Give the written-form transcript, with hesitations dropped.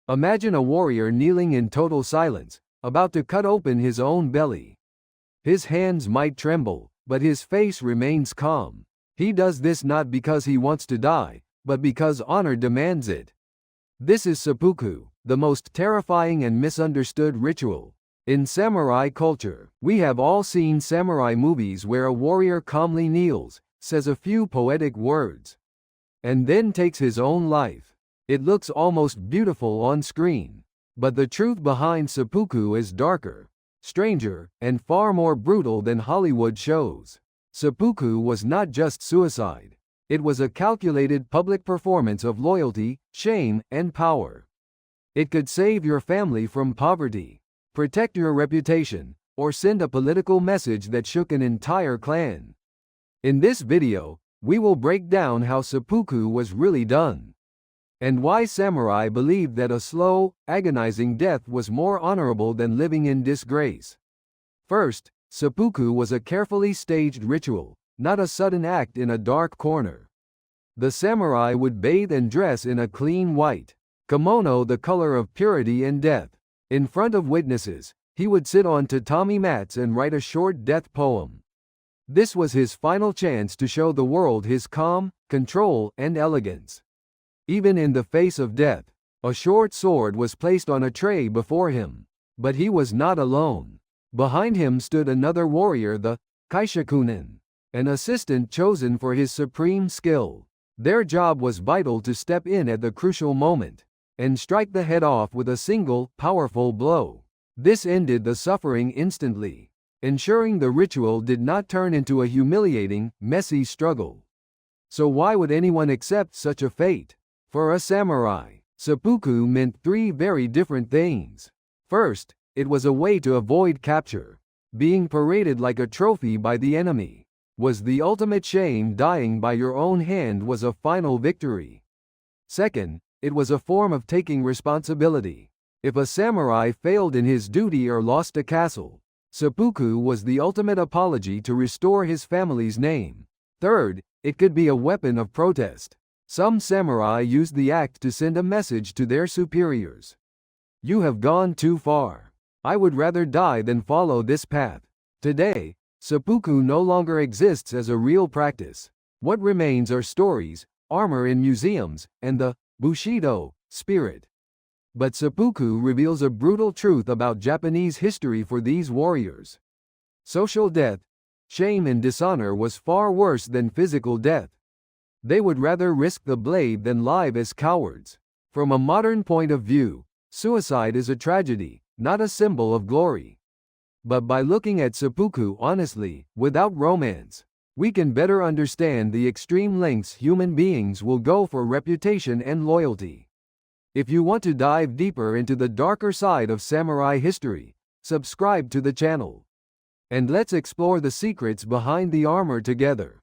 Imagine a warrior kneeling in total silence, about to cut open his own belly. His hands might tremble, but his face remains calm. He does this not because he wants to die, but because honor demands it. This is seppuku, the most terrifying and misunderstood ritual. In samurai culture, we have all seen samurai movies where a warrior calmly kneels, says a few poetic words, and then takes his own life. It looks almost beautiful on screen. But the truth behind seppuku is darker, stranger, and far more brutal than Hollywood shows. Seppuku was not just suicide. It was a calculated public performance of loyalty, shame, and power. It could save your family from poverty, protect your reputation, or send a political message that shook an entire clan. In this video, we will break down how seppuku was really done, and why samurai believed that a slow, agonizing death was more honorable than living in disgrace. First, seppuku was a carefully staged ritual, not a sudden act in a dark corner. The samurai would bathe and dress in a clean white kimono, the color of purity and death. In front of witnesses, he would sit on tatami mats and write a short death poem. This was his final chance to show the world his calm, control, and elegance. Even in the face of death, a short sword was placed on a tray before him. But he was not alone. Behind him stood another warrior, the Kaishakunin, an assistant chosen for his supreme skill. Their job was vital to step in at the crucial moment and strike the head off with a single, powerful blow. This ended the suffering instantly, ensuring the ritual did not turn into a humiliating, messy struggle. So why would anyone accept such a fate? For a samurai, seppuku meant three very different things. First, it was a way to avoid capture. Being paraded like a trophy by the enemy was the ultimate shame. Dying by your own hand was a final victory. Second, it was a form of taking responsibility. If a samurai failed in his duty or lost a castle, seppuku was the ultimate apology to restore his family's name. Third, it could be a weapon of protest. Some samurai used the act to send a message to their superiors. You have gone too far. I would rather die than follow this path. Today, seppuku no longer exists as a real practice. What remains are stories, armor in museums, and the Bushido spirit. But seppuku reveals a brutal truth about Japanese history for these warriors. Social death, shame, and dishonor was far worse than physical death. They would rather risk the blade than live as cowards. From a modern point of view, suicide is a tragedy, not a symbol of glory. But by looking at seppuku honestly, without romance, we can better understand the extreme lengths human beings will go for reputation and loyalty. If you want to dive deeper into the darker side of samurai history, subscribe to the channel. And let's explore the secrets behind the armor together.